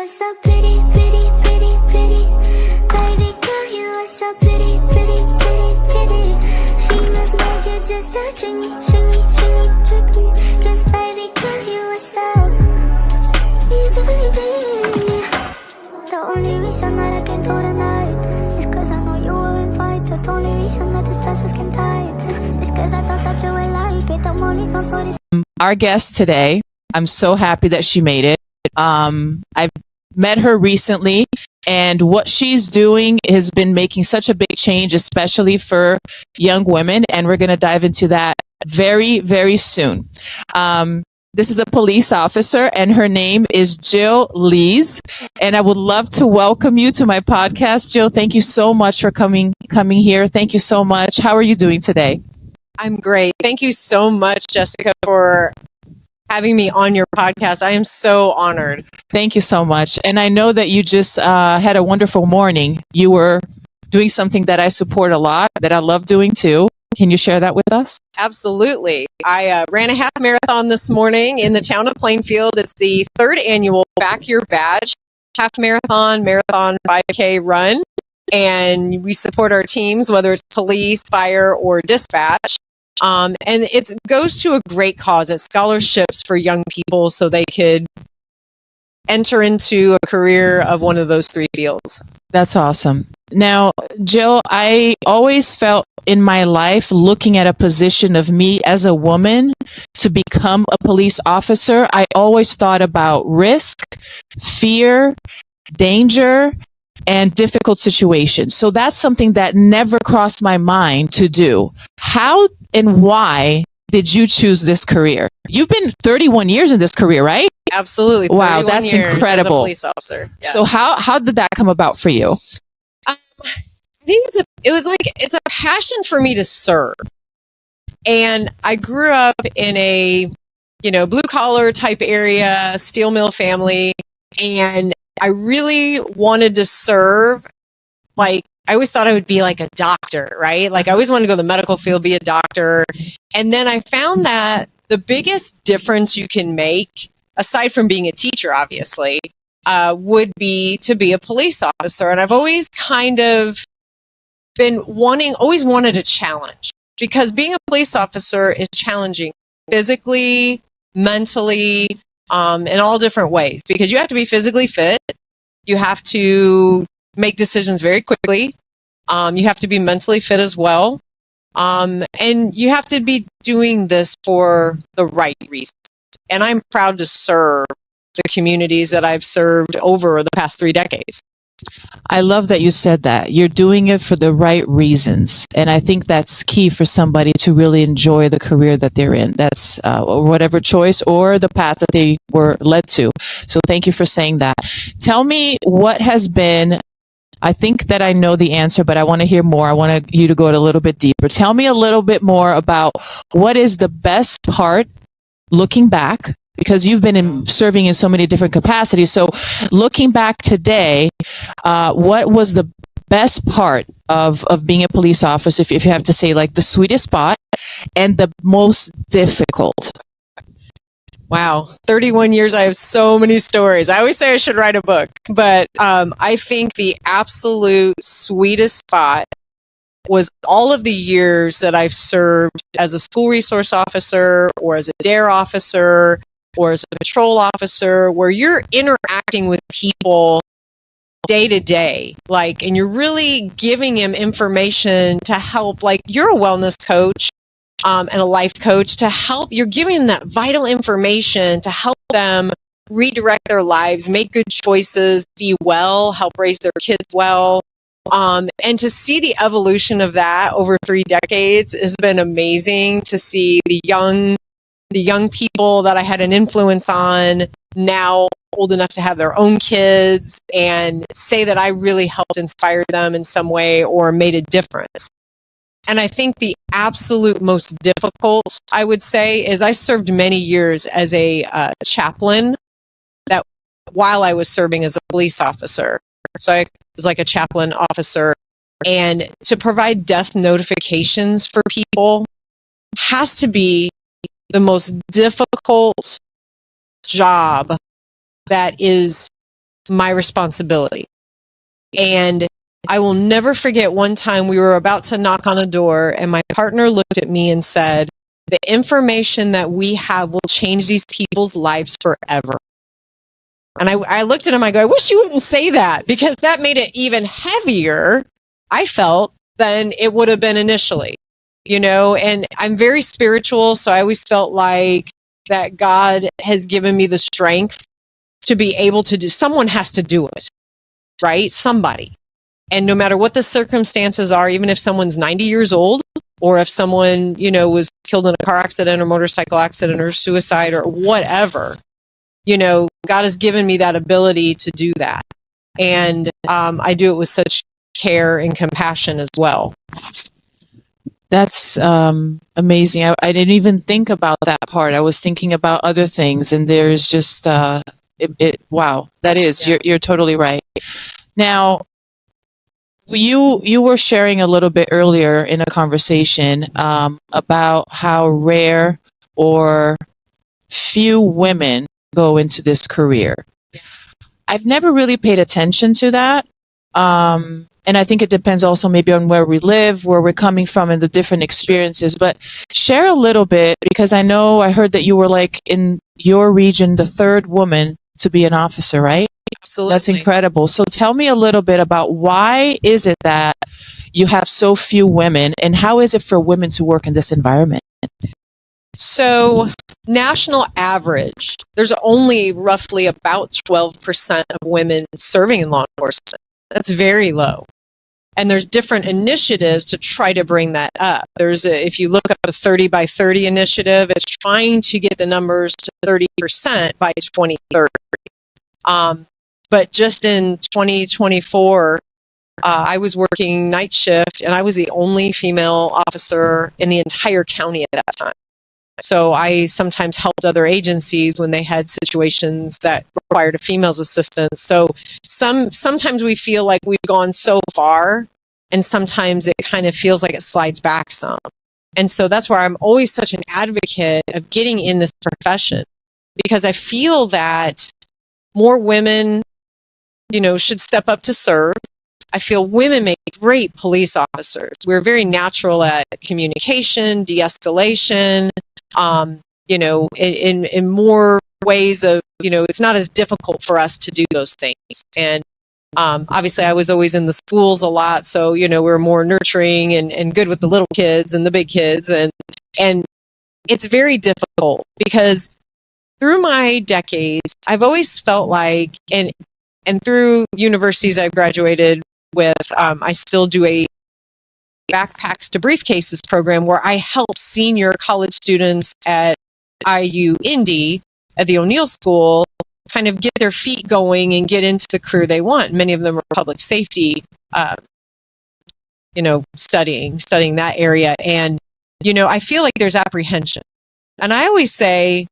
are so pretty, pretty, pretty, pretty. Baby girl, you are so pretty, pretty, pretty, pretty. Females made you just to trick me, trick me, trick me, trick me. 'Cause baby girl, you are so easily pretty. The only reason that I can do tonight is 'cause I know you were invited. The only reason that this dress is can tight is 'cause I thought that you would like it. I'm only gone for this. Our guest today, I'm so happy that she made it. I've met her recently, and what she's doing has been making such a big change, especially for young women. And we're going to dive into that very, very soon. This is a police officer, and her name is Jill Lees. And I would love to welcome you to my podcast. Jill, thank you so much for coming here. Thank you so much. How are you doing today? I'm great. Thank you so much, Jessica, for having me on your podcast. I am so honored. Thank you so much. And I know that you just had a wonderful morning. You were doing something that I support a lot, that I love doing too. Can you share that with us? Absolutely. I ran a half marathon this morning in the town of Plainfield. It's the 3rd annual Back Your Badge half marathon 5K run. And we support our teams, whether it's police, fire, or dispatch. And it goes to a great cause. It's scholarships for young people so they could enter into a career of one of those 3 fields. That's awesome. Now, Jill, I always felt in my life, looking at a position of me as a woman to become a police officer, I always thought about risk, fear, danger, and difficult situations. So that's something that never crossed my mind to do. How and why did you choose this career? You've been 31 years in this career, right? Absolutely. Wow, that's incredible. As a police officer. Yes. So how did that come about for you? I think it's a passion for me to serve. And I grew up in a, blue collar type area, steel mill family. And I really wanted to serve. Like, I always thought I would be like a doctor, right? Like, I always wanted to go to the medical field, be a doctor. And then I found that the biggest difference you can make, aside from being a teacher, obviously, would be to be a police officer. And I've always kind of always wanted a challenge, because being a police officer is challenging physically, mentally, in all different ways, because you have to be physically fit. You have to make decisions very quickly. You have to be mentally fit as well. And you have to be doing this for the right reasons. And I'm proud to serve the communities that I've served over the past 3 decades. I love that you said that. You're doing it for the right reasons. And I think that's key for somebody to really enjoy the career that they're in. That's whatever choice or the path that they were led to. So thank you for saying that. Tell me what has been, I think that I know the answer, but I want to hear more. I want you to go a little bit deeper. Tell me a little bit more about what is the best part looking back, because you've been serving in so many different capacities. So looking back today, what was the best part of being a police officer, if you have to say, like, the sweetest spot and the most difficult? Wow. 31 years. I have so many stories. I always say I should write a book, but I think the absolute sweetest spot was all of the years that I've served as a school resource officer, or as a DARE officer, or as a patrol officer, where you're interacting with people day to day, and you're really giving them information to help. Like, you're a wellness coach and a life coach to help. You're giving them that vital information to help them redirect their lives, make good choices, be well, help raise their kids well. And to see the evolution of that over 3 decades has been amazing. To see the young people that I had an influence on now old enough to have their own kids, and say that I really helped inspire them in some way or made a difference. And I think the absolute most difficult, I would say, is I served many years as a chaplain that while I was serving as a police officer. So I was like a chaplain officer, and to provide death notifications for people has to be the most difficult job that is my responsibility. And I will never forget one time we were about to knock on a door and my partner looked at me and said, the information that we have will change these people's lives forever. And I looked at him, I go, I wish you wouldn't say that, because that made it even heavier, I felt, than it would have been initially, and I'm very spiritual. So I always felt like that God has given me the strength to be able to do, someone has to do it, right? Somebody. And no matter what the circumstances are, even if someone's 90 years old, or if someone, was killed in a car accident or motorcycle accident or suicide or whatever, God has given me that ability to do that. And I do it with such care and compassion as well. That's amazing. I didn't even think about that part. I was thinking about other things, and there's just wow, that is, you're totally right. Now, you were sharing a little bit earlier in a conversation about how rare or few women go into this career. I've never really paid attention to that. And I think it depends also maybe on where we live, where we're coming from, and the different experiences. But share a little bit, because I heard that you were, like, in your region, the third woman to be an officer, right? Absolutely. That's incredible. So tell me a little bit about why is it that you have so few women, and how is it for women to work in this environment? So, national average, there's only roughly about 12% of women serving in law enforcement. That's very low. And there's different initiatives to try to bring that up. If you look up a 30 by 30 initiative, it's trying to get the numbers to 30% by 2030. But just in 2024, I was working night shift, and I was the only female officer in the entire county at that time. So I sometimes helped other agencies when they had situations that required a female's assistance. So sometimes we feel like we've gone so far, and sometimes it kind of feels like it slides back some. And so that's where I'm always such an advocate of getting in this profession, because I feel that more women, should step up to serve. I feel women make great police officers. We're very natural at communication, de-escalation, in more ways of, it's not as difficult for us to do those things. And obviously I was always in the schools a lot. So, we're more nurturing and good with the little kids and the big kids. And it's very difficult because through my decades, I've always felt like, and through universities I've graduated with, I still do a backpacks to briefcases program where I help senior college students at IU Indy at the O'Neill School kind of get their feet going and get into the career they want. Many of them are public safety, studying that area. And, I feel like there's apprehension. And I always say,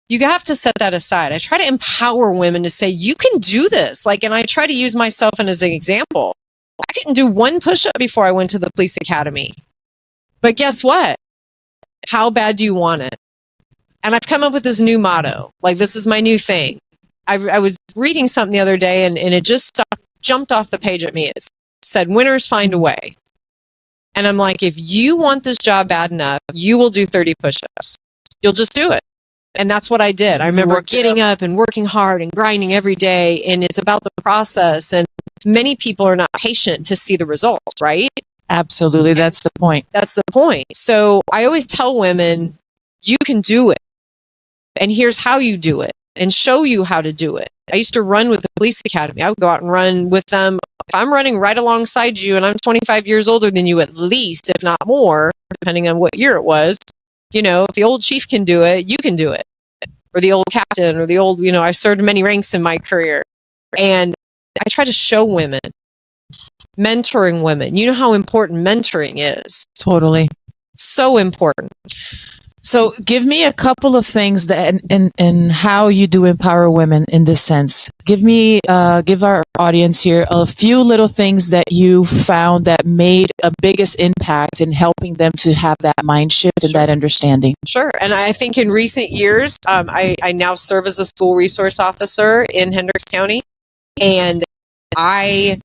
you have to set that aside. I try to empower women to say, you can do this. And I try to use myself as an example. I couldn't do one push-up before I went to the police academy. But guess what? How bad do you want it? And I've come up with this new motto. This is my new thing. I was reading something the other day, and it just jumped off the page at me. It said, winners find a way. And I'm like, if you want this job bad enough, you will do 30 push-ups. You'll just do it. And that's what I did. I remember getting up and working hard and grinding every day. And it's about the process. And many people are not patient to see the results, right? Absolutely. That's the point. That's the point. So I always tell women, you can do it. And here's how you do it, and show you how to do it. I used to run with the police academy. I would go out and run with them. If I'm running right alongside you and I'm 25 years older than you, at least, if not more, depending on what year it was, if the old chief can do it, you can do it. Or the old captain, or the old, I've served many ranks in my career. And I try to show women, mentoring women. You know how important mentoring is. Totally. So important. So give me a couple of things that and how you do empower women in this sense. Give our audience here a few little things that you found that made a biggest impact in helping them to have that mind shift and that understanding. Sure. And I think in recent years, I now serve as a school resource officer in Hendricks County. and I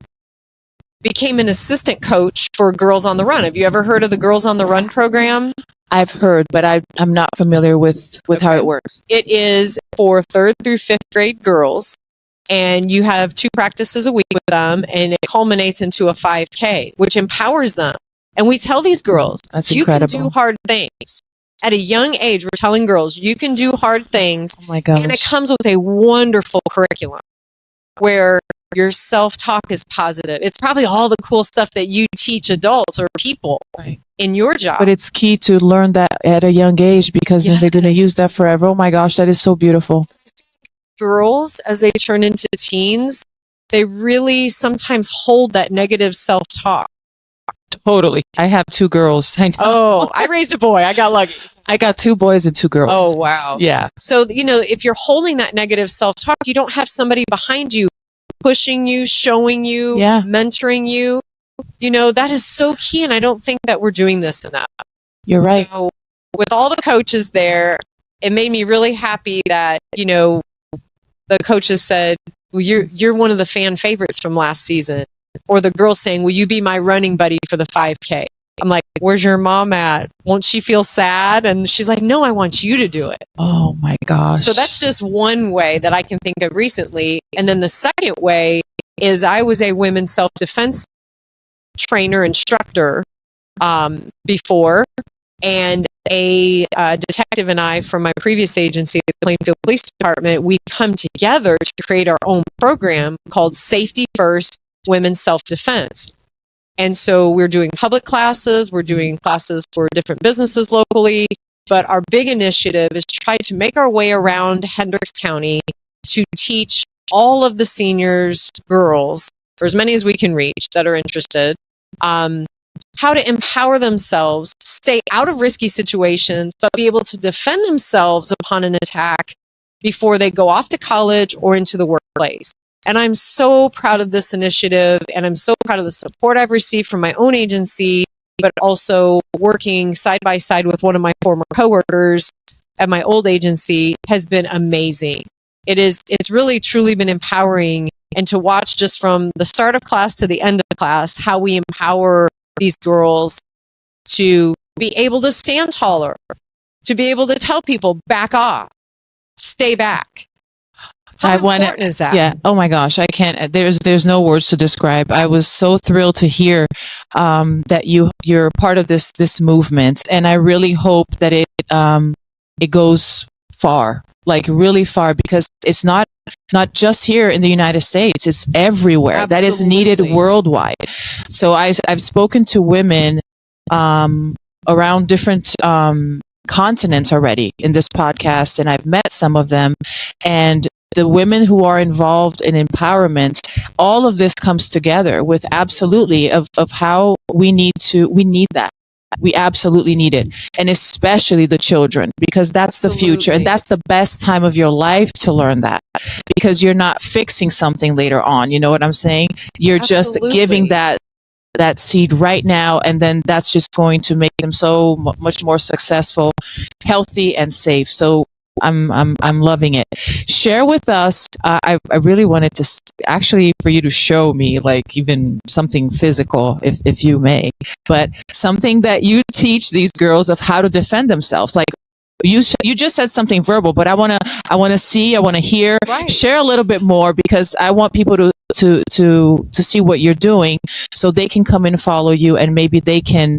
became an assistant coach for Girls on the Run. Have you ever heard of the Girls on the Run program? I've heard, but I'm not familiar with how it works. It is for 3rd through 5th grade girls, and you have 2 practices a week with them, and it culminates into a 5K, which empowers them. And we tell these girls, That's you incredible. can do hard things. At a young age, we're telling girls, you can do hard things. Oh my gosh. And it comes with a wonderful curriculum where your self-talk is positive. It's probably all the cool stuff that you teach adults or people Right. in your job. But it's key to learn that at a young age, because then they're going to Yes. use that forever. Oh my gosh, that is so beautiful. Girls, as they turn into teens, they really sometimes hold that negative self-talk. Totally. I have 2 girls. I know. Oh, I raised a boy. I got lucky. I got 2 boys and 2 girls. Oh, wow. Yeah. So, if you're holding that negative self-talk, you don't have somebody behind you pushing you, showing you, Yeah. mentoring you. That is so key. And I don't think that we're doing this enough. You're right. So with all the coaches there, it made me really happy that, the coaches said, well, you're one of the fan favorites from last season. Or the girls saying, will you be my running buddy for the 5K? I'm like, where's your mom at? Won't she feel sad? And she's like, no, I want you to do it. Oh my gosh. So that's just one way that I can think of recently. And then the second way is I was a women's self-defense trainer, instructor before, and a detective and I from my previous agency, the Plainfield Police Department, we come together to create our own program called Safety First Women's Self-Defense. And so we're doing public classes, we're doing classes for different businesses locally, but our big initiative is try to make our way around Hendricks County to teach all of the seniors, girls, or as many as we can reach that are interested, how to empower themselves, stay out of risky situations, but be able to defend themselves upon an attack before they go off to college or into the workplace. And I'm so proud of this initiative, and I'm so proud of the support I've received from my own agency, but also working side by side with one of my former coworkers at my old agency has been amazing. It's really truly been empowering, and to watch just from the start of class to the end of class, how we empower these girls to be able to stand taller, to be able to tell people, back off, stay back. How important is that? Yeah. Oh my gosh. I can't, there's no words to describe. I was so thrilled to hear, that you're part of this movement. And I really hope that it goes far, like really far, because it's not just here in the United States, it's everywhere. Absolutely. That is needed worldwide. So I've spoken to women, around different, continents already in this podcast, and I've met some of them, and the women who are involved in empowerment, all of this comes together with absolutely of how we need that. We absolutely need it. And especially the children, because that's the future. And that's the best time of your life to learn that, because you're not fixing something later on. You know what I'm saying? You're just giving that seed right now, and then that's just going to make them so much more successful, healthy, and safe. So I'm loving it. Share with us. I really wanted to actually for you to show me, like, even something physical, if you may, but something that you teach these girls of how to defend themselves. Like you just said something verbal, but I want to see, I want to hear. Right. Share a little bit more, because I want people to see what you're doing, so they can come and follow you, and maybe they can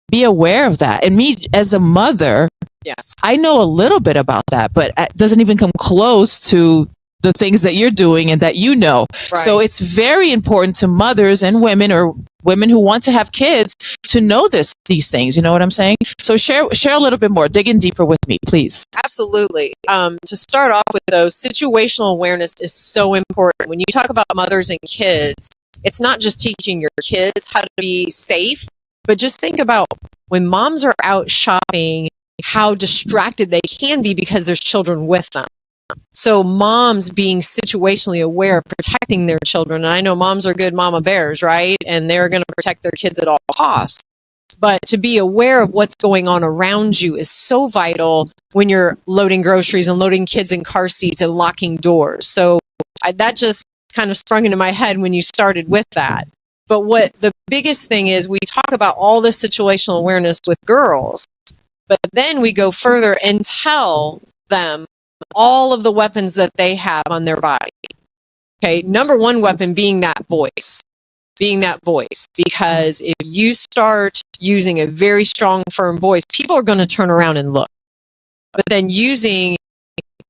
be aware of that. And me as a mother, yes, I know a little bit about that, but it doesn't even come close to the things that you're doing and that you know. Right. So it's very important to mothers and women, or women who want to have kids, to know these things. You know what I'm saying? So share a little bit more. Dig in deeper with me, please. Absolutely. To start off with, though, situational awareness is so important. When you talk about mothers and kids, it's not just teaching your kids how to be safe, but just think about when moms are out shopping, how distracted they can be because there's children with them. So moms being situationally aware of protecting their children. And I know moms are good mama bears, right? And they're going to protect their kids at all costs. But to be aware of what's going on around you is so vital when you're loading groceries and loading kids in car seats and locking doors. So that just kind of sprung into my head when you started with that. But what the biggest thing is, we talk about all this situational awareness with girls, but then we go further and tell them all of the weapons that they have on their body. Okay, number one weapon being that voice. Because if you start using a very strong, firm voice, people are going to turn around and look. But then using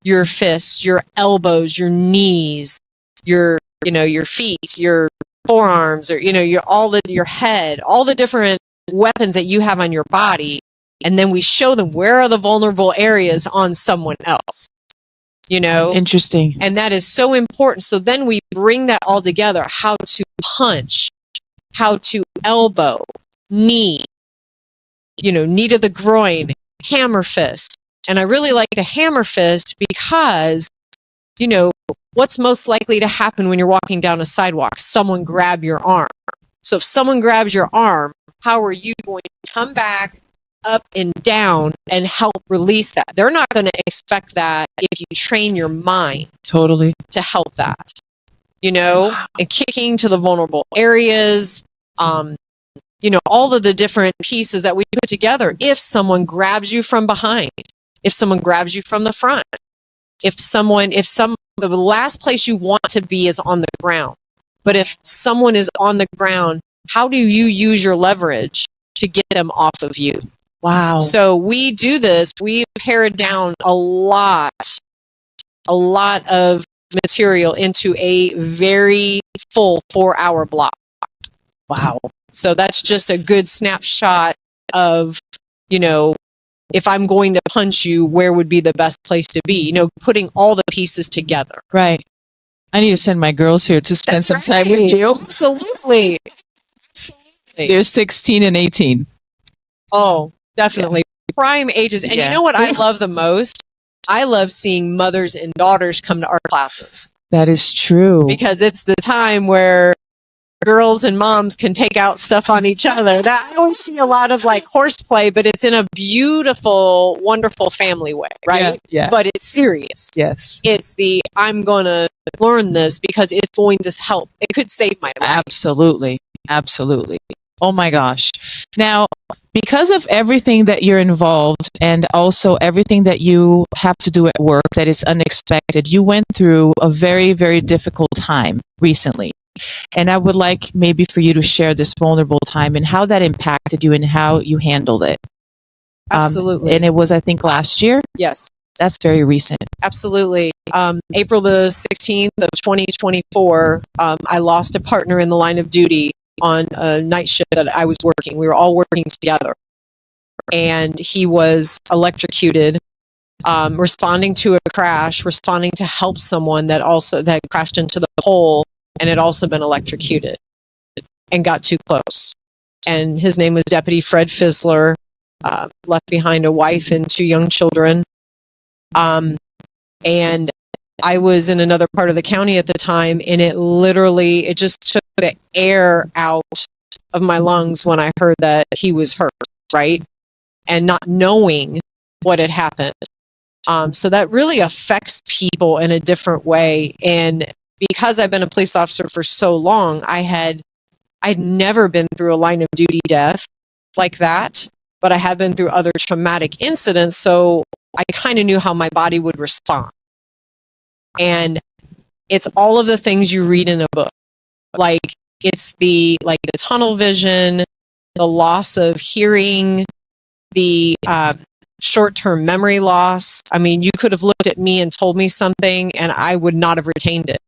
your fists, your elbows, your knees, your feet, your forearms, or your head, all the different weapons that you have on your body, and then we show them where are the vulnerable areas on someone else. Interesting. And that is so important. So then we bring that all together: how to punch, how to elbow, knee, knee to the groin, hammer fist. And I really like the hammer fist because, what's most likely to happen when you're walking down a sidewalk? Someone grab your arm. So if someone grabs your arm, how are you going to come back up and down and help release that? They're not going to expect that if you train your mind Totally. to help that, and kicking to the vulnerable areas, all of the different pieces that we put together. If someone grabs you from behind, if someone grabs you from the front, the last place you want to be is on the ground. But if someone is on the ground, how do you use your leverage to get them off of you? Wow. So we do this. We pared down a lot of material into a very full 4-hour block. Wow. So that's just a good snapshot of, if I'm going to punch you, where would be the best place to be? Putting all the pieces together. Right. I need to send my girls here to spend some time with you. Absolutely. They're 16 and 18. Oh, definitely. Prime ages. And you know what I love the most? I love seeing mothers and daughters come to our classes. That is true. Because it's the time where girls and moms can take out stuff on each other. I always see a lot of horseplay, but it's in a beautiful, wonderful family way, right? Yeah. But it's serious. Yes. It's I'm going to learn this because it's going to help. It could save my life. Absolutely. Absolutely. Oh my gosh. Now, because of everything that you're involved and also everything that you have to do at work that is unexpected, you went through a very, very difficult time recently. And I would like maybe for you to share this vulnerable time and how that impacted you and how you handled it. Absolutely. And it was, I think, last year? Yes. That's very recent. Absolutely. April the 16th of 2024, I lost a partner in the line of duty on a night shift that I was working. We were all working together. And he was electrocuted, responding to a crash, responding to help someone that crashed into the pole and had also been electrocuted and got too close. And his name was Deputy Fred Fizzler, left behind a wife and 2 young children. And I was in another part of the county at the time, and it just took the air out of my lungs when I heard that he was hurt, right? And not knowing what had happened. So that really affects people in a different way. And because I've been a police officer for so long, I'd never been through a line of duty death like that, but I have been through other traumatic incidents. So I kind of knew how my body would respond. And it's all of the things you read in a book. It's the tunnel vision, the loss of hearing, the short-term memory loss. I mean, you could have looked at me and told me something and I would not have retained it.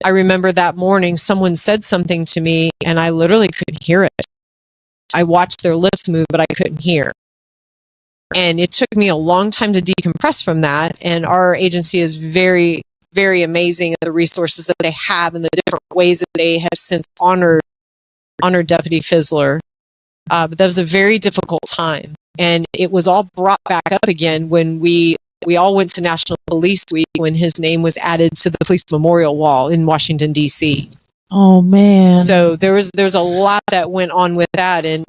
I remember that morning someone said something to me and I literally couldn't hear it. I watched their lips move, but I couldn't hear. And it took me a long time to decompress from that. And our agency is very, very amazing at the resources that they have and the different ways that they have since honored Deputy Fizzler. But that was a very difficult time. And it was all brought back up again when we all went to National Police Week when his name was added to the police memorial wall in Washington, D.C. Oh, man. So there's a lot that went on with that. And,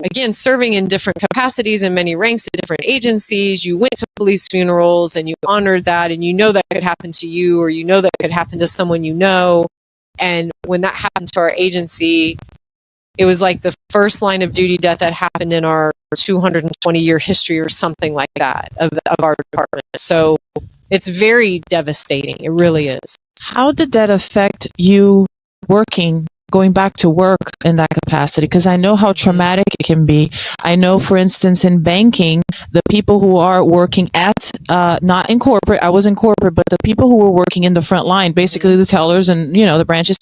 again, serving in different capacities and many ranks at different agencies, you went to police funerals and you honored that, and you know that could happen to you, or you know that could happen to someone you know. And when that happened to our agency, it was like the first line of duty death that happened in our 220-year history or something like that of our department. So it's very devastating. It really is. How did that affect you working, going back to work in that capacity? Because I know how traumatic it can be. I know, for instance, in banking, the people who are working at, not in corporate, I was in corporate, but the people who were working in the front line, basically the tellers and, you know, the branches,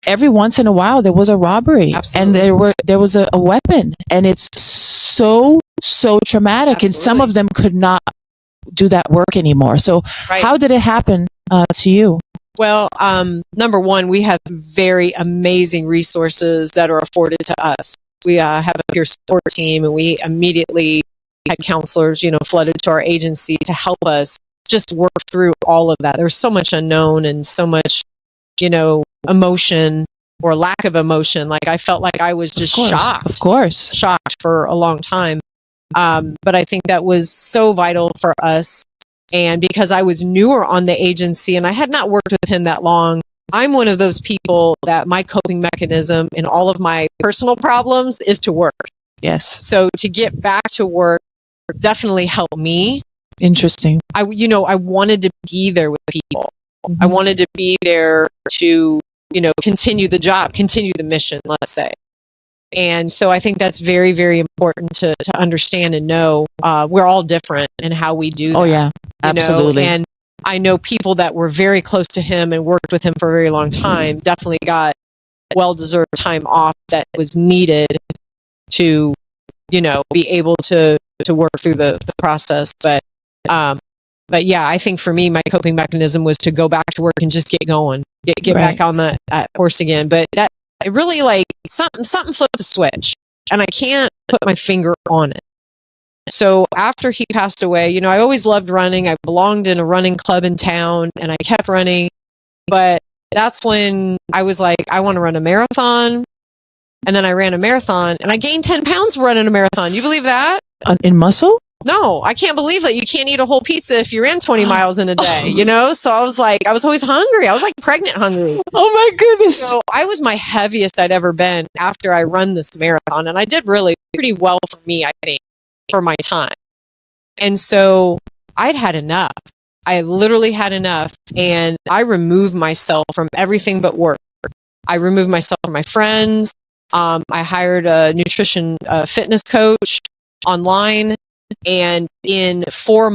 every once in a while there was a robbery. Absolutely. And there was a weapon, and it's so traumatic. Absolutely. And some of them could not do that work anymore. So Right. how did it happen to you? Well, number one, we have very amazing resources that are afforded to us. We have a peer support team, and we immediately had counselors, flooded to our agency to help us just work through all of that. There's so much unknown and so much, emotion or lack of emotion. Like, I felt like I was just shocked. Of course. Shocked for a long time. But I think that was so vital for us. And because I was newer on the agency and I had not worked with him that long, I'm one of those people that my coping mechanism in all of my personal problems is to work. Yes. So to get back to work definitely helped me. Interesting. I wanted to be there with people. Mm-hmm. I wanted to be there to, continue the job, continue the mission, let's say. And so I think that's very, very important to understand and know. We're all different in how we do that. Oh, yeah. Absolutely. And I know people that were very close to him and worked with him for a very long time definitely got well-deserved time off that was needed to, be able to work through the process. But yeah, I think for me, my coping mechanism was to go back to work and just get going, get Right. back on the horse again. But that it really something flipped the switch, and I can't put my finger on it. So after he passed away, I always loved running. I belonged in a running club in town and I kept running. But that's when I was like, I want to run a marathon. And then I ran a marathon and I gained 10 pounds running a marathon. You believe that? In muscle? No, I can't believe that you can't eat a whole pizza if you ran 20 miles in a day, So I was like, I was always hungry. I was like pregnant hungry. Oh my goodness. So I was my heaviest I'd ever been after I run this marathon. And I did really pretty well for me, I think, for my time. And so I'd had enough. I literally had enough. And I removed myself from everything but work. I removed myself from my friends. I hired a nutrition fitness coach online. And in 4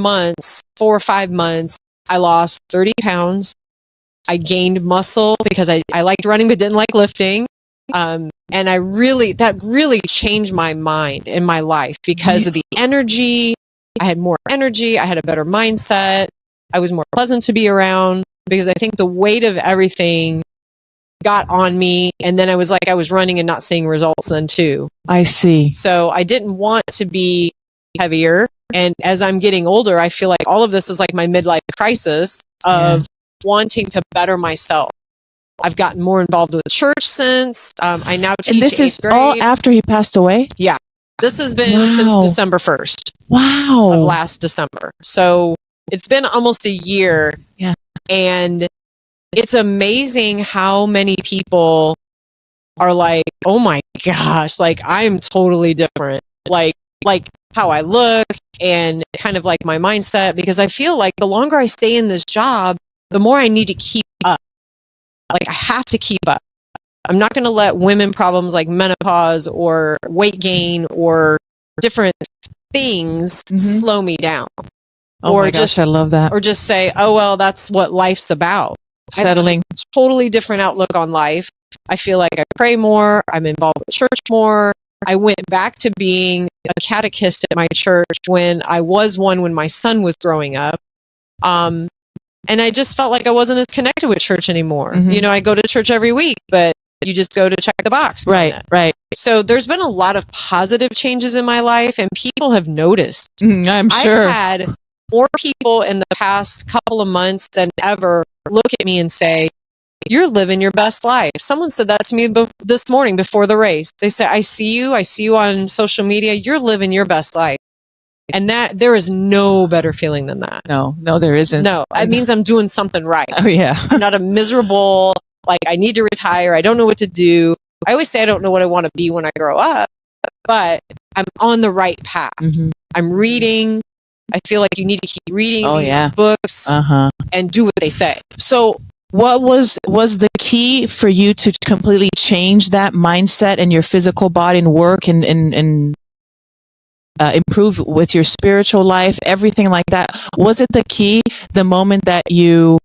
or 5 months, I lost 30 pounds. I gained muscle because I liked running but didn't like lifting. And that really changed my mind in my life because of the energy. I had more energy. I had a better mindset. I was more pleasant to be around because I think the weight of everything got on me. And then I was running and not seeing results then too. I see. So I didn't want to be heavier. And as I'm getting older, I feel like all of this is like my midlife crisis of wanting to better myself. I've gotten more involved with church since. I now teach And this is eighth grade. all after he passed away? Yeah. This has been since December 1st Wow. of last December. So it's been almost a year. Yeah. And it's amazing how many people are like, oh my gosh, like I'm totally different. Like how I look and kind of like my mindset, because I feel like the longer I stay in this job, the more I need to keep up. Like I have to keep up. I'm not going to let women problems like menopause or weight gain or different things slow me down. Oh my gosh, I love that. Or just say, oh, well, that's what life's about. Settling. I have a totally different outlook on life. I feel like I pray more. I'm involved with church more. I went back to being a catechist at my church when I was one when my son was growing up. And I just felt like I wasn't as connected with church anymore. I go to church every week, but you just go to check the box. Right. So there's been a lot of positive changes in my life and people have noticed. I'm sure. I've had more people in the past couple of months than ever look at me and say, you're living your best life. Someone said that to me this morning before the race. They said, I see you on social media. You're living your best life. And that there is no better feeling than that. No, there isn't. No, it means I'm doing something right. Oh, yeah. I'm not a miserable, like I need to retire. I don't know what to do. I always say I don't know what I want to be when I grow up, but I'm on the right path. Mm-hmm. I'm reading. I feel like you need to keep reading these books and do what they say. So what was the key for you to completely change that mindset in your physical body and work and improve with your spiritual life, everything like that? Was it the key the moment that you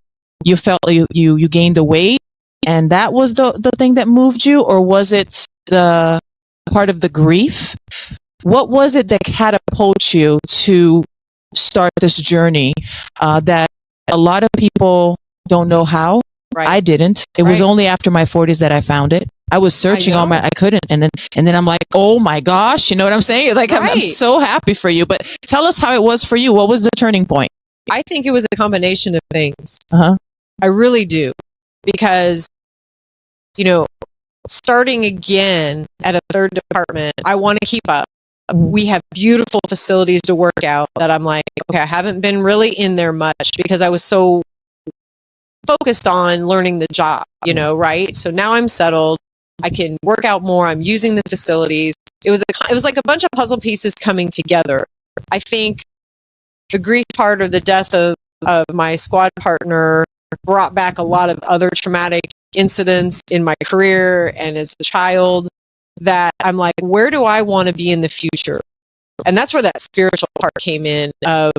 felt you gained the weight and that was the thing that moved you, or was it the part of the grief? What was it that catapulted you to start this journey that a lot of people don't know how? Right. I didn't. It was only after my 40s that I found it. I was searching I couldn't. And then I'm like, oh my gosh, you know what I'm saying? Like, I'm so happy for you. But tell us how it was for you. What was the turning point? I think it was a combination of things. I really do. Because, starting again at a third department, I want to keep up. We have beautiful facilities to work out that I'm like, okay, I haven't been really in there much because I was so focused on learning the job, right? So now I'm settled. I can work out more. I'm using the facilities. It was like a bunch of puzzle pieces coming together. I think the grief part or the death of my squad partner brought back a lot of other traumatic incidents in my career and as a child that I'm like, where do I want to be in the future? And that's where that spiritual part came in of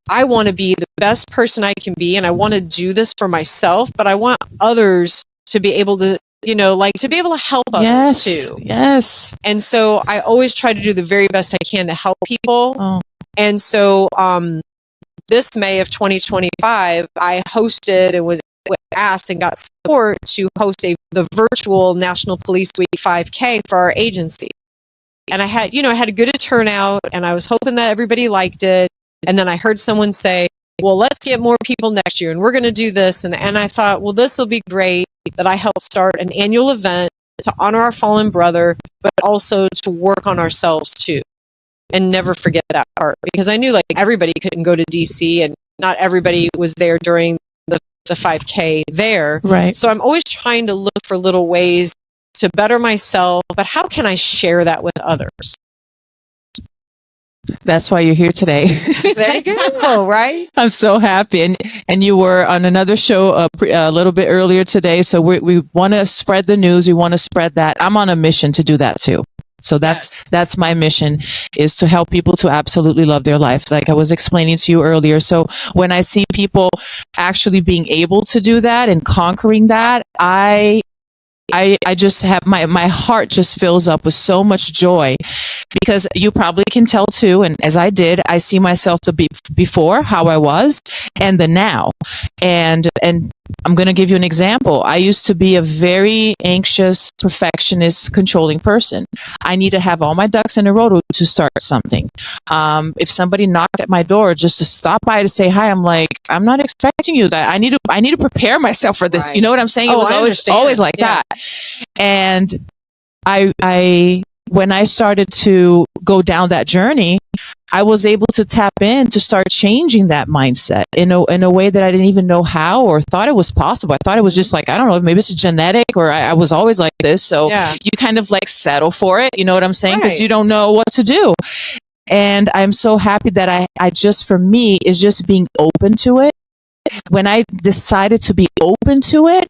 I want to be the best person I can be and I want to do this for myself, but I want others to be able to, to be able to help others too. Yes. And so I always try to do the very best I can to help people. Oh. And so this May of 2025, I hosted and was asked and got support to host the virtual National Police Week 5K for our agency. And I had a good turnout and I was hoping that everybody liked it. And then I heard someone say, well, let's get more people next year and we're going to do this. And I thought, well, this will be great that I helped start an annual event to honor our fallen brother, but also to work on ourselves too. And never forget that part because I knew like everybody couldn't go to DC and not everybody was there during the 5K there. Right. So I'm always trying to look for little ways to better myself, but how can I share that with others? That's why you're here today. There you go, right? I'm so happy. And you were on another show a little bit earlier today. So we want to spread the news. We want to spread that. I'm on a mission to do that too. So that's my mission, is to help people to absolutely love their life. Like I was explaining to you earlier. So when I see people actually being able to do that and conquering that, I just have my heart just fills up with so much joy, because you probably can tell too. And as I did, I see myself before how I was and the now. And I'm going to give you an example. I used to be a very anxious, perfectionist, controlling person. I need to have all my ducks in a row to start something. If somebody knocked at my door just to stop by to say hi, I'm like, I'm not expecting you. That I need to prepare myself for this. Right. You know what I'm saying? It was always like that. And I when I started to go down that journey, I was able to tap in to start changing that mindset in a way that I didn't even know how or thought it was possible. I thought it was just like, I don't know, maybe it's genetic, or I was always like this. So you kind of like settle for it. You know what I'm saying? Because you don't know what to do. And I'm so happy that I just, for me, is just being open to it. When I decided to be open to it,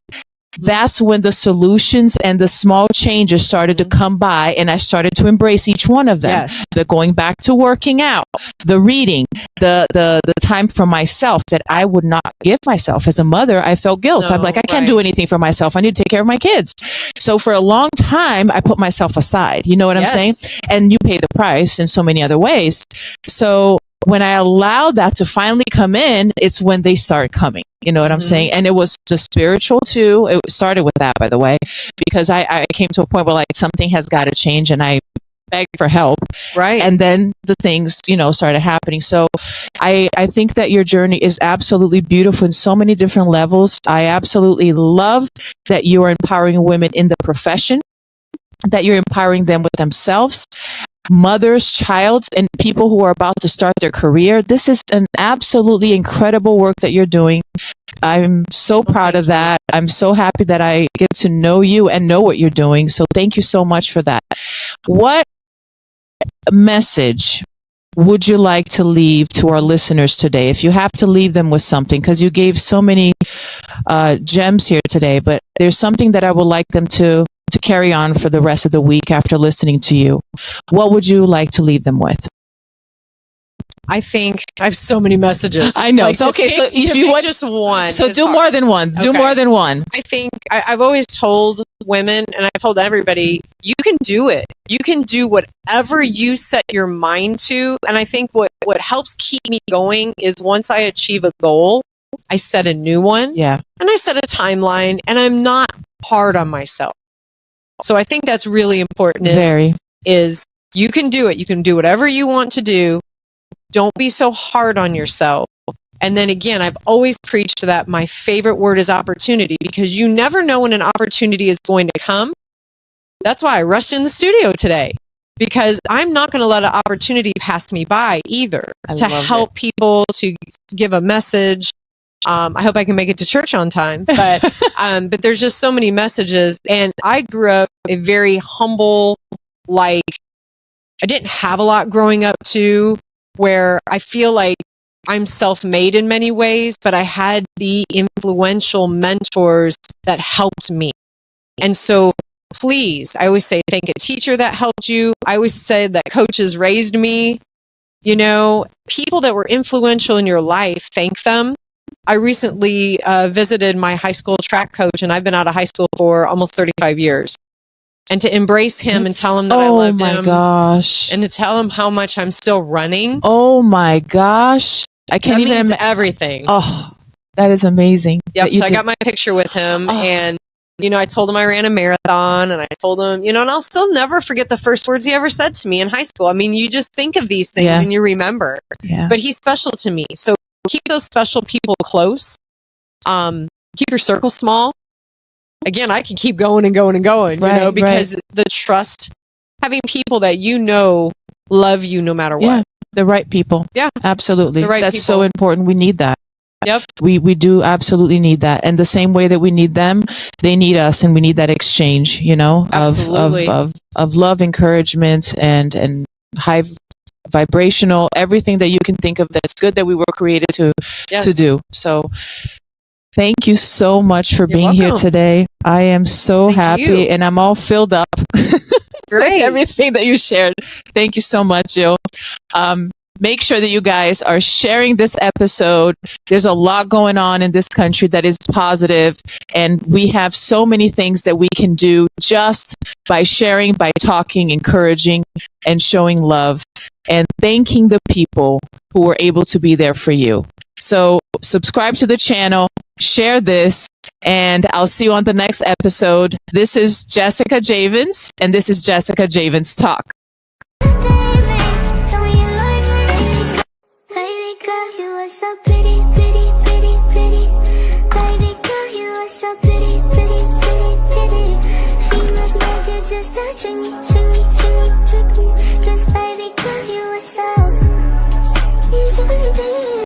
that's when the solutions and the small changes started to come by, and I started to embrace each one of them. Yes. The going back to working out, the reading, the time for myself that I would not give myself. As a mother, I felt guilt. I'm like, I can't do anything for myself. I need to take care of my kids. So for a long time, I put myself aside. You know what I'm saying? And you pay the price in so many other ways. So when I allowed that to finally come in, it's when they start coming. You know what I'm saying? And it was the spiritual too. It started with that, by the way, because I came to a point where like something has got to change, and I beg for help. Right. And then the things, started happening. So I think that your journey is absolutely beautiful in so many different levels. I absolutely love that you are empowering women in the profession, that you're empowering them with themselves, mothers, childs, and people who are about to start their career. This is an absolutely incredible work that you're doing. I'm so proud of that. I'm so happy that I get to know you and know what you're doing. So thank you so much for that. What message would you like to leave to our listeners today? If you have to leave them with something, because you gave so many gems here today, but there's something that I would like them to carry on for the rest of the week after listening to you. What would you like to leave them with? I think I have so many messages. I know. So if you want just one, so do more than one. Do more than one. I think I've always told women, and I've told everybody, you can do it. You can do whatever you set your mind to. And I think what helps keep me going is once I achieve a goal, I set a new one. Yeah. And I set a timeline, and I'm not hard on myself. So I think that's really important. Is you can do it. You can do whatever you want to do. Don't be so hard on yourself. And then again, I've always preached that my favorite word is opportunity, because you never know when an opportunity is going to come. That's why I rushed in the studio today, because I'm not going to let an opportunity pass me by either, to help people, to give a message. I hope I can make it to church on time, but there's just so many messages. And I grew up a very humble, I didn't have a lot growing up too, where I feel like I'm self-made in many ways, but I had the influential mentors that helped me. And so please, I always say, thank a teacher that helped you. I always say that coaches raised me. People that were influential in your life, thank them. I recently visited my high school track coach, and I've been out of high school for almost 35 years. And to embrace him and tell him that I loved him. Oh my gosh. And to tell him how much I'm still running. Oh my gosh. I can't even imagine everything. Oh, that is amazing. Yep. So I got my picture with him, and I told him I ran a marathon, and I told him, and I'll still never forget the first words he ever said to me in high school. I mean, you just think of these things and you remember. Yeah. But he's special to me. So keep those special people close. Keep your circle small. Again, I can keep going and going and going, because the trust, having people that love you no matter what. The right people. Yeah. Absolutely. That's so important. We need that. Yep. We do absolutely need that. And the same way that we need them, they need us, and we need that exchange, Absolutely. of love, encouragement, and high vibrational, everything that you can think of that's good that we were created to do. So thank you so much for being here today. I am so happy, and I'm all filled up. Great. Everything that you shared. Thank you so much, Jill. Make sure that you guys are sharing this episode. There's a lot going on in this country that is positive, and we have so many things that we can do just by sharing, by talking, encouraging, and showing love, and thanking the people who were able to be there for you. So subscribe to the channel, share this, and I'll see you on the next episode. This is Jessica Javens, and this is Jessica Javens Talk. So pretty, pretty, pretty, pretty. Baby girl, you are so pretty, pretty, pretty, pretty. Females magic just touching me.